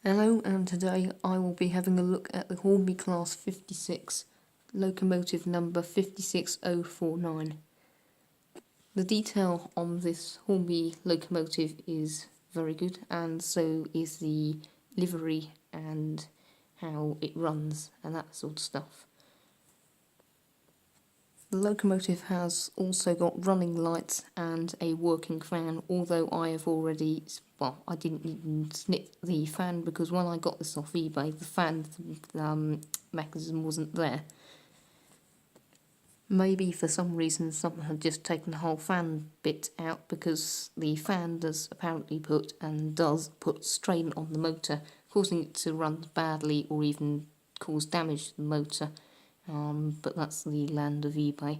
Hello, and today I will be having a look at the Hornby Class 56, locomotive number 56049. The detail on this Hornby locomotive is very good, and so is the livery and how it runs and that sort of stuff. The locomotive has also got running lights and a working fan, although I have already, I didn't even snip the fan because when I got this off eBay, the fan mechanism wasn't there. Maybe for some reason someone had just taken the whole fan bit out, because the fan does apparently does put strain on the motor, causing it to run badly or even cause damage to the motor. But that's the land of eBay.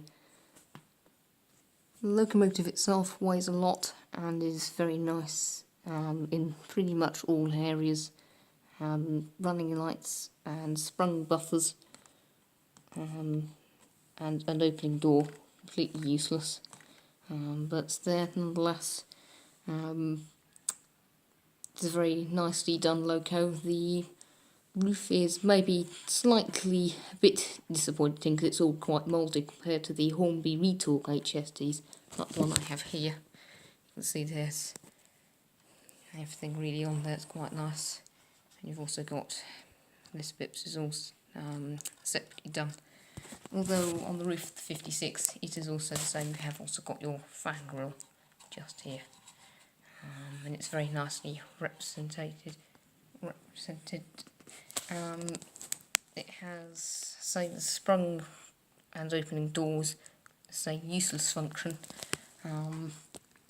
The locomotive itself weighs a lot and is very nice in pretty much all areas. Running lights and sprung buffers and an opening door, completely useless, but it's there nonetheless. It's a very nicely done loco. The roof is maybe slightly a bit disappointing because it's all quite moulded compared to the Hornby Retorque HSTs, not the one I have here. You can see there's everything really on there, it's quite nice. And you've also got this bit which is all separately done. Although on the roof of the 56 it is also the same, you have also got your fan grille just here. And it's very nicely represented. It has, say, the sprung and opening doors, say, useless function.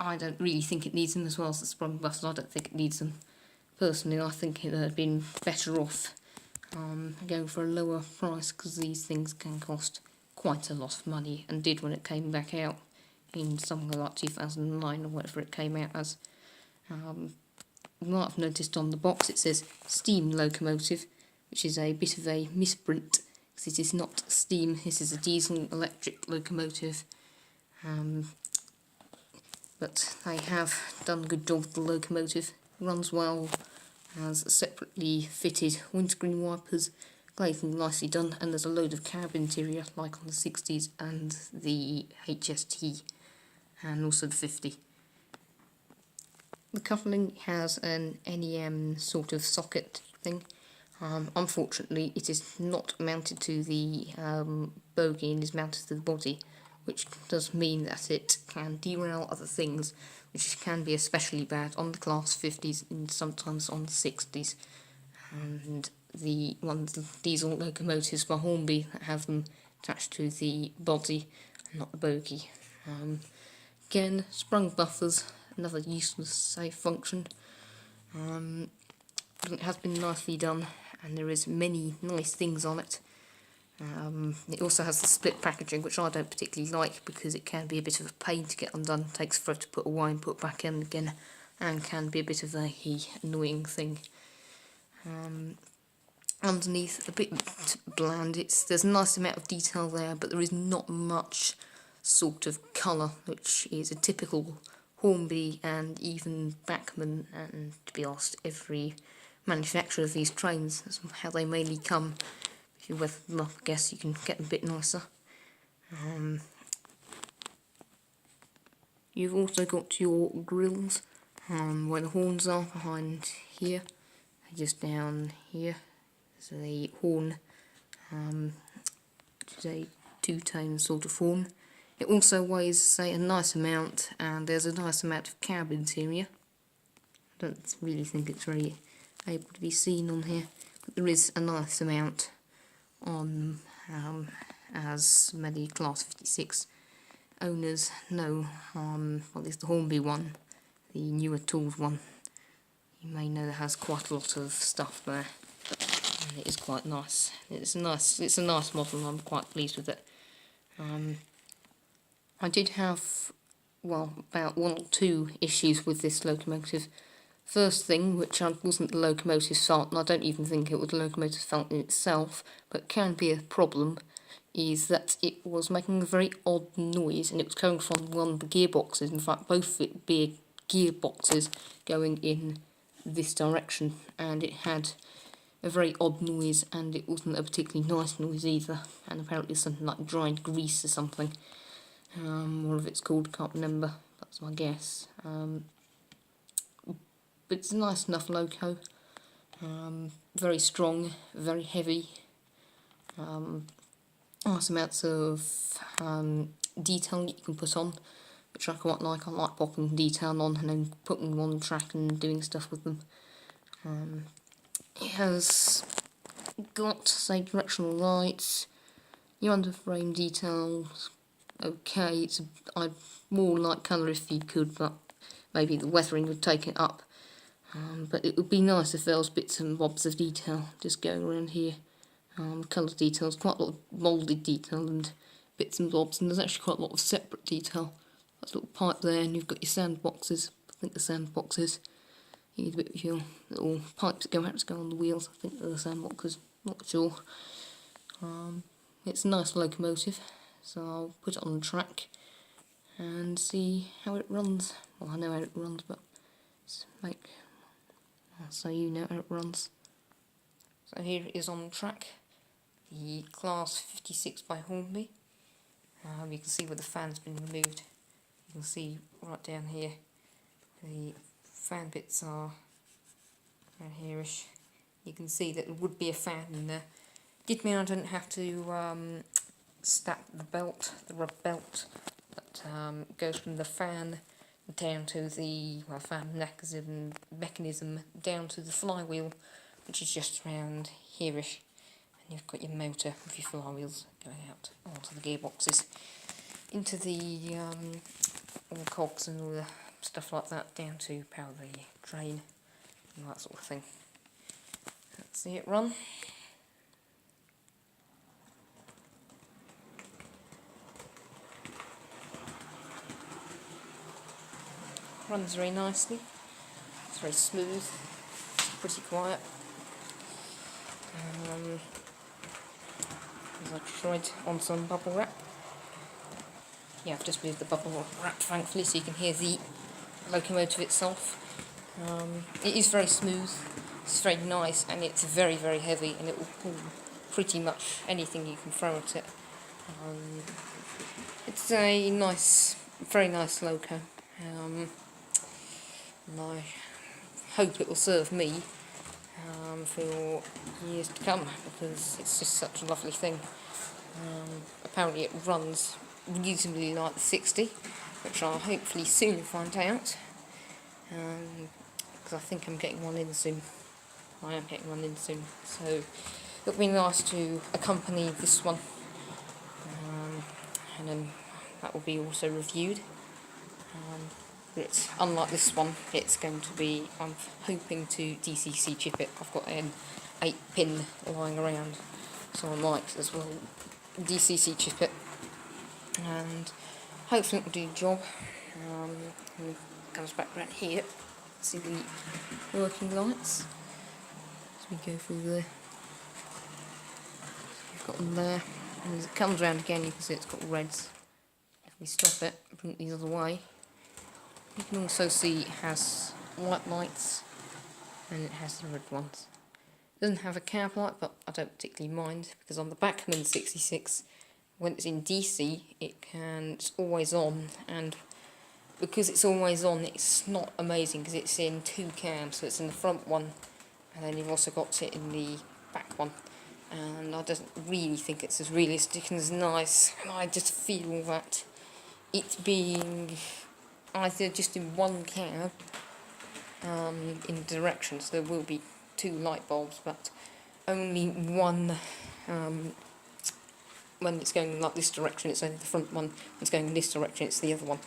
I don't really think it needs them, as well as the sprung buffers. I don't think it needs them. Personally, I think it would have been better off going for a lower price, because these things can cost quite a lot of money, and did when it came back out in somewhere like 2009 or whatever it came out as. You might have noticed on the box it says steam locomotive, which is a bit of a misprint, because it is not steam, this is a diesel electric locomotive. But they have done a good job with the locomotive. Runs well, has separately fitted windscreen wipers, glazing nicely done, and there's a load of cab interior like on the 60s and the HST and also the 50. The coupling has an NEM sort of socket thing. Unfortunately, it is not mounted to the bogie and is mounted to the body, which does mean that it can derail other things, which can be especially bad on the Class 50s and sometimes on the 60s. And the diesel locomotives by Hornby that have them attached to the body and not the bogie. Again, sprung buffers, another useless safe function. It has been nicely done, and there is many nice things on it. It also has the split packaging, which I don't particularly like because it can be a bit of a pain to get undone. It takes forever to put away and put back in again, and can be a bit of a annoying thing. Underneath, a bit bland. There's a nice amount of detail there, but there is not much sort of colour, which is a typical Hornby and even Bachmann, and to be honest, every manufacturer of these trains. That's how they mainly come. If you weather them up, I guess you can get them a bit nicer. You've also got your grills, where the horns are behind here. They're just down here. There's a horn, which is a two-tone sort of horn. It also weighs, say, a nice amount, and there's a nice amount of cab interior. I don't really think it's very able to be seen on here, but there is a nice amount on, as many Class 56 owners know. Well, there's the Hornby one, the newer tooled one. You may know that has quite a lot of stuff there, and it is quite nice. It's a nice model, and I'm quite pleased with it. I did have, about one or two issues with this locomotive. First thing, which wasn't the locomotive's fault, and I don't even think it was the locomotive's fault in itself, but can be a problem, is that it was making a very odd noise, and it was coming from one of the gearboxes. In fact, both big gearboxes going in this direction, and it had a very odd noise, and it wasn't a particularly nice noise either, and apparently something like dried grease or something. Whatever it's called, can't remember, that's my guess. But it's a nice enough loco, very strong, very heavy, nice amounts of detail that you can put on, which I quite like. I like popping detail on and then putting them on the track and doing stuff with them. It has got, say, directional lights, your under frame details, okay. I'd more like colour if you could, but maybe the weathering would take it up. But it would be nice if there was bits and bobs of detail just going around here. Colour details, quite a lot of moulded detail and bits and bobs, and there's actually quite a lot of separate detail. That's a little pipe there, and you've got your sandboxes. I think the sandboxes. You need a bit of your little pipes that go out to go on the wheels. I think they're the sandboxes, not sure. It's a nice locomotive, so I'll put it on the track and see how it runs. Well, I know how it runs, but so you know how it runs. So here it is on the track, the Class 56 by Hornby. You can see where the fan's been removed. You can see right down here, the fan bits are around here-ish. You can see that there would be a fan in there. Did mean I didn't have to stack the belt, the rubber belt that goes from the fan down to the fan mechanism down to the flywheel, which is just around here-ish. And you've got your motor with your flywheels going out onto the gearboxes, into the all the cogs and all the stuff like that, down to power the train and that sort of thing. Let's see it run. Runs very nicely. It's very smooth. It's pretty quiet. As I tried on some bubble wrap. Yeah, I've just moved the bubble wrap, thankfully, so you can hear the locomotive itself. It is very smooth. It's very nice, and it's very, very heavy, and it will pull pretty much anything you can throw at it. It's a nice, very nice loco. And I hope it will serve me for years to come, because it's just such a lovely thing. Apparently it runs reasonably like the 60, which I'll hopefully soon find out, because I think I'm getting one in soon. I am getting one in soon, so it'll be nice to accompany this one, and then that will be also reviewed. But unlike this one, it's going to be, I'm hoping to DCC chip it. I've got an 8-pin lying around, so I might as well DCC chip it, and hopefully it will do the job. And it comes back around here, see the working lights as we go through there. You've got them there, and as it comes around again, you can see it's got reds. If we stop it, bring it the other way, you can also see it has white lights and it has the red ones. It doesn't have a cab light, but I don't particularly mind, because on the Bachmann 66, when it's in DC, it's always on, and because it's always on, it's not amazing because it's in 2 cabs, so it's in the front one, and then you've also got it in the back one. And I don't really think it's as realistic and as nice, and I just feel that it being either just in 1 cab in directions, there will be 2 light bulbs, but only one. When it's going like this direction, it's only the front one. When it's going in this direction, it's the other one.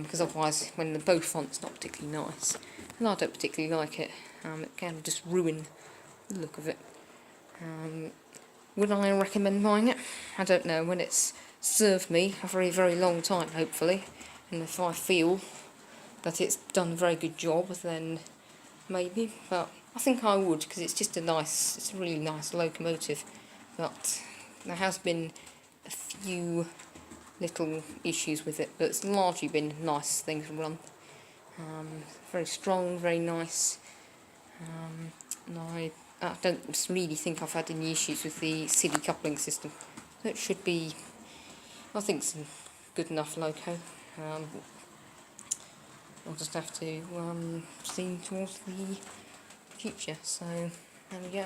Because otherwise, when they're both on, it's not particularly nice, and I don't particularly like it. It can just ruin the look of it. Would I recommend buying it? I don't know. When it's served me a very, very long time, hopefully, and if I feel that it's done a very good job, then maybe. But I think I would, because it's just it's a really nice locomotive. But there has been a few little issues with it, but it's largely been nice things to run. Very strong, very nice, And I don't really think I've had any issues with the silly coupling system. So it should be, I think it's a good enough loco. I'll just have to see towards the future, so there we go.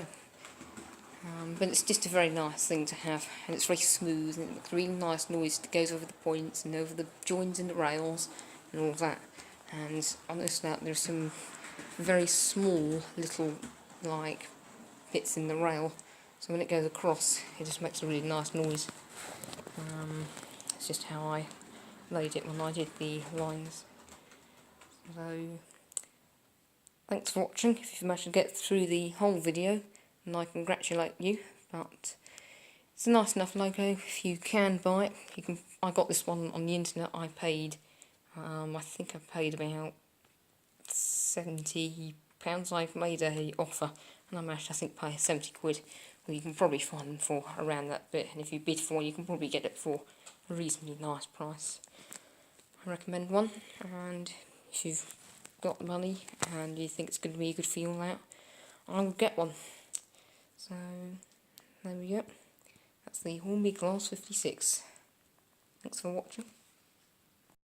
But it's just a very nice thing to have, and it's very smooth, and it makes a really nice noise that goes over the points and over the joins in the rails and all that. And on this that there's some very small little like bits in the rail, so when it goes across it just makes a really nice noise. It's just how I laid it when I did the lines. So thanks for watching. If you've managed to get through the whole video, then I congratulate you. But it's a nice enough logo. If you can buy it, you can. I got this one on the internet. I paid, I think I paid about £70. I've made a offer, and I managed to, I think, pay 70 quid. Well, you can probably find them for around that bit, and if you bid for one, you can probably get it for a reasonably nice price. I recommend one, and if you've got the money and you think it's going to be a good feel out, I will get one. So there we go. That's the Hornby Glass 56. Thanks for watching.